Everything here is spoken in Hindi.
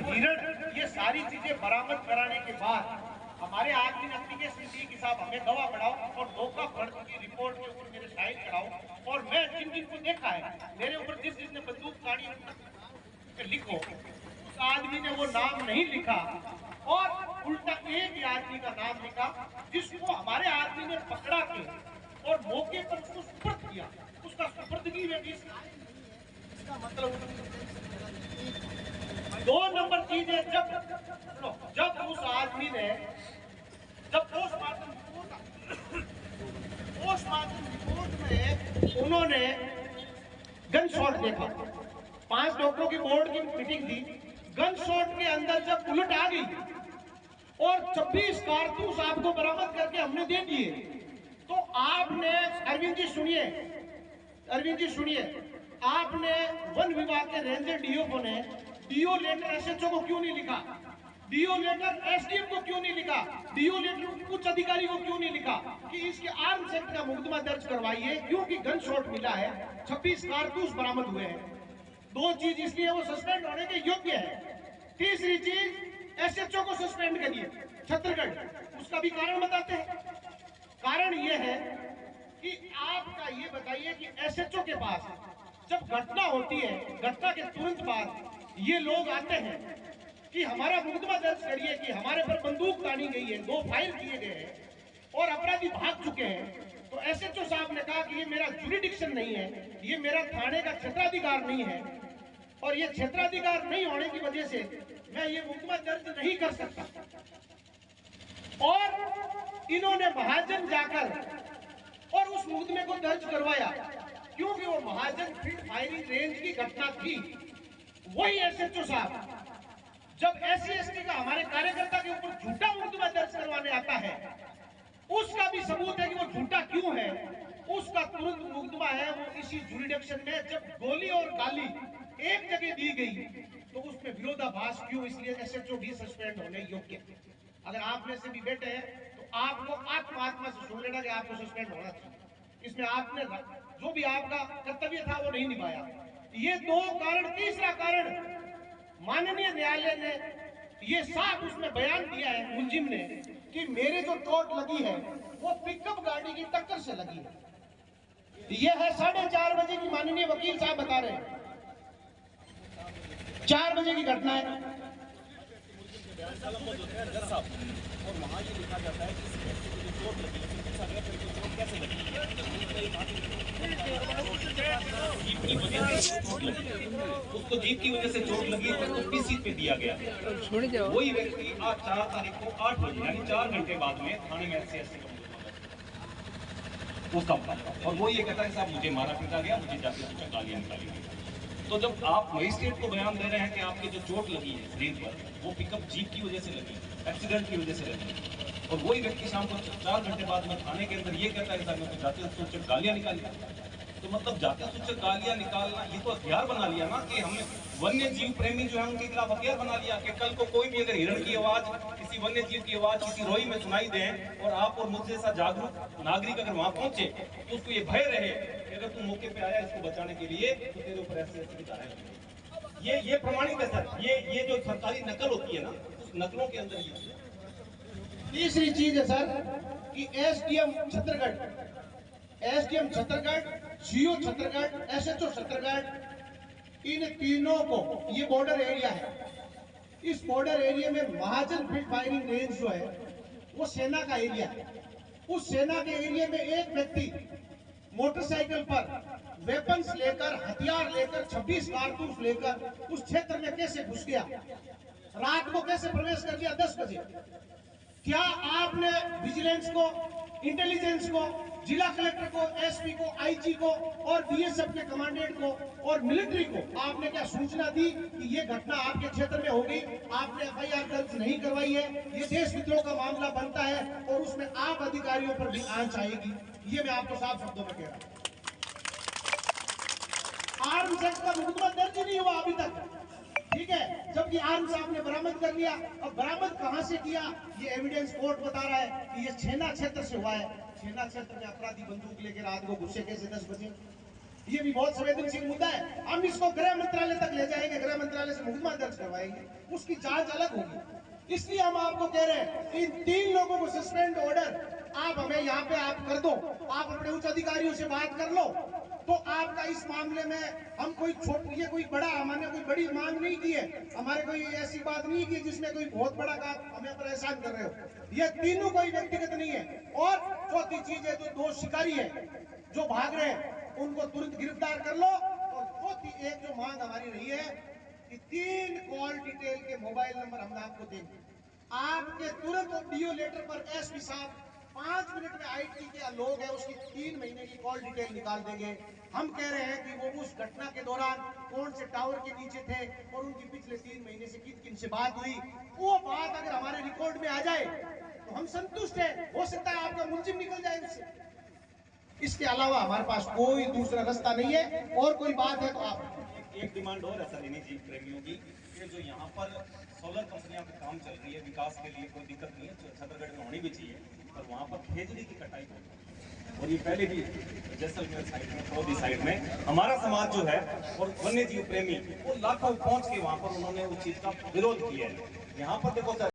हिरण, ये सारी चीजें बरामद कराने के बाद हमारे आदमी ने एप्लीकेशन दी कि साहब हमें गवाह बढ़ाओ और मौका फर्द की रिपोर्ट के ऊपर मेरे साइन कराओ, और मैं जिन जिनको देखा है मेरे ऊपर जिस जिसने बंदूक ताड़ी लिखो, उस आदमी ने वो नाम नहीं लिखा और उल्टा एक ही आदमी का नाम लिखा जिसको हमारे आदमी ने पकड़ा के और मौके पर उसको सुपुर्द किया। उसका सुपुर्दगी में भी इसका मतलब 2 नंबर चीज है, जब उस आदमी ने जब पोस्टमार्टम रिपोर्ट में उन्होंने गन शॉट देखा, 5 डॉक्टरों की बोर्ड की मीटिंग थी, गन शॉट के अंदर जब बुलेट आ गई और 26 कारतूस आपको बरामद करके हमने दे दिए, तो आपने अरविंद जी सुनिए, आपने वन विभाग के रेंजर डीओ ने डीओ लेटर एसएचओ को क्यों नहीं लिखा, डीओ लेटर एसडीएम को क्यों नहीं लिखा, डीओ लेटर उच्च अधिकारी को क्यों नहीं लिखा कि इसके आर्म्स एक्ट का मुकदमा दर्ज करवाइए, क्योंकि गन शॉट मिला है, 26 कारतूस बरामद हुए हैं। 2 चीज इसलिए वो सस्पेंड होने के योग्य है। तीसरी चीज, एसएचओ को सस्पेंड करिए छत्तीसगढ़, उसका भी कारण बताते हैं। कारण यह है कि आपका ये बताइए कि एसएचओ के पास जब घटना होती है, घटना के तुरंत बाद ये लोग आते हैं कि हमारा मुकदमा दर्ज करिए कि हमारे पर बंदूक तानी गई है, 2 फायर किए गए हैं और अपराधी भाग चुके हैं, तो एसएचओ साहब ने कहा कि ये मेरा जुरिडिक्शन नहीं है, ये मेरा थाने का क्षेत्राधिकार नहीं है, और ये क्षेत्राधिकार नहीं होने की वजह से मैं ये मुकदमा दर्ज नहीं कर सकता। और इन्होंने महाजन जाकर और उस मुकदमे को दर्ज करवाया, क्योंकि वो महाजन फील्ड फायरिंग रेंज की घटना थी। वही एसएचओ साहब जब एससी एसटी का हमारे कार्यकर्ता के ऊपर झूठा मुकदमा दर्ज करवाने आता है, उसका भी सबूत है कि वो झूठा क्यों है, उसका तुरंत मुकदमा है वो इसी जुरिडिक्शन में। जब गोली और गाली एक जगह दी गई तो उसमें विरोधाभास क्यों, इसलिए एसएचओ भी सस्पेंड होने योग्य। अगर आप में से भी बैठे हैं तो आपको आत्मा से सुन लेना कि आपको सस्पेंड होना चाहिए, इसमें आपने जो भी आपका कर्तव्य था वो नहीं निभाया। ये 2 कारण। तीसरा कारण, माननीय न्यायालय ने ये साफ उसमें बयान दिया है मुलजिम ने कि मेरे जो चोट लगी है वो पिकअप गाड़ी की टक्कर से लगी है। ये है 4:30 बजे की, माननीय वकील साहब बता रहे हैं 4 बजे की घटना है। और वहाँ ये लिखा जाता है कि इस व्यक्ति को जो चोट लगी है, पूछा गया फिर चोट कैसे लगी, उसको जीप की वजह से चोट लगी और उसको पीसी पे दिया गया। वही व्यक्ति आज 4 तारीख को 8 बजे यानी 4 घंटे बाद में थाने में SC उसका और वो ये कहता है साहब मुझे मारा पीटा गया, मुझे जाके गालियां निकाली गई। तो जब आप मजिस्ट्रेट को बयान दे रहे हैं कि आपकी जो चोट लगी है शरीर पर वो पिकअप जीप की वजह से लगी, एक्सीडेंट की वजह से लगी, और वही व्यक्ति शाम को 4 घंटे बाद में थाने के अंदर ये कहता है कि जाते सूचक गालियां निकाली, तो मतलब जाते सूचक गालियां निकालना ये तो हथियार बना लिया ना कि हमने वन्य जीव प्रेमी जो है उनके खिलाफ हथियार बना लिया कि कल को कोई भी अगर हिरण की आवाज, किसी वन्य जीव की आवाज किसी रोई में सुनाई दे और आप और मुझसे ऐसा जागरूक नागरिक अगर वहां पहुंचे तो उसको ये भय रहे कि अगर तुम मौके पे आया इसको बचाने के लिए तो तेरे ऊपर ऐसे की धाराएं। ये प्रमाणित है सर, ये जो सरकारी नकल होती है ना उस नकलों के अंदर ये। तीसरी चीज है सर कि SDM Chhattisgarh, CO Chhattisgarh, SHO Chhattisgarh, इन तीनों को, ये बॉर्डर एरिया है, इस बॉर्डर एरिया में महाजन फील्ड फायरिंग रेंज जो है वो सेना का एरिया है। उस सेना के एरिया में एक व्यक्ति मोटरसाइकिल पर वेपन्स लेकर, हथियार लेकर, 26 कारतूस लेकर उस क्षेत्र में कैसे घुस गया, रात को कैसे प्रवेश कर गया 10 बजे? क्या आपने विजिलेंस को, इंटेलिजेंस को, जिला कलेक्टर को, एसपी को, आईजी को और बीएसएफ के कमांडेंट को और मिलिट्री को आपने क्या सूचना दी कि ये घटना आपके क्षेत्र में हो गई? आपने एफआईआर दर्ज नहीं करवाई है, ये देशविद्रोह का मामला बनता है और उसमें आप अधिकारियों पर भी आंच आएगी। ये मैं आपको साफ शब्दों में कह रहा हूं। आर्म्स एक्ट का मुकदमा दर्ज नहीं हुआ अभी तक, ठीक है, जबकि आर्म्स आपने बरामद कर लिया। और बरामद कहां से किया ये एविडेंस कोर्ट बता रहा है कि ये छेना क्षेत्र से हुआ है। छेना क्षेत्र में अपराधी बंदूक लेकर रात को घुसे कैसे 10 बजे? ये भी बहुत संवेदनशील मुद्दा है। हम इसको गृह मंत्रालय तक ले जाएंगे, गृह मंत्रालय से मुकदमा दर्ज करवाएंगे, उसकी जांच अलग होगी। इसलिए हम आपको कह रहे हैं इन 3 लोगों को सस्पेंड ऑर्डर आप हमें यहाँ पे आप कर दो, आप अपने उच्च अधिकारियों से बात कर लो। तो आपका इस मामले में हम कोई छोटी, ये कोई बड़ा, हमने कोई बड़ी मांग नहीं की है, हमारे कोई ऐसी बात नहीं की जिसमें कोई बहुत बड़ा का हमें परेशान कर रहे हो। ये तीनों कोई व्यक्तिगत नहीं है। और चौथी चीज है, जो 2 शिकारी है जो भाग रहे हैं उनको तुरंत गिरफ्तार कर लो। और चौथी एक जो मांग हमारी रही है कि 3 कॉल डिटेल के मोबाइल नंबर हम आपको देंगे, आपके तुरंत डीओ लेटर पर एसपी साहब 5 मिनट में आईटी के लोग है उसकी 3 महीने की कॉल डिटेल निकाल देंगे। हम कह रहे हैं कि वो उस घटना के दौरान कौन से टावर के नीचे थे और उनकी पिछले 3 महीने से किन किन से बात हुई, वो बात अगर हमारे रिकॉर्ड में आ जाए तो हम संतुष्ट है। हो सकता है आपका मुलजिम निकल जाए उससे। इसके अलावा हमारे पास कोई दूसरा रास्ता नहीं है। और कोई बात है तो आप एक डिमांड और है सर इन्हीं जीव प्रेमियों की, कि जो यहाँ पर सोलर कंपनियां पे काम चल रही है, विकास के लिए कोई दिक्कत नहीं है, छतरगढ़ में होनी भी चाहिए, पर वहाँ पर खेजड़ी की कटाई होती है। और ये पहले भी जैसलमेर साइड में, फौजी साइड में हमारा समाज जो है और वन्य जीव प्रेमी वो लाखों पहुंच के वहाँ पर उन्होंने उस चीज का विरोध किया है। यहाँ पर देखो सर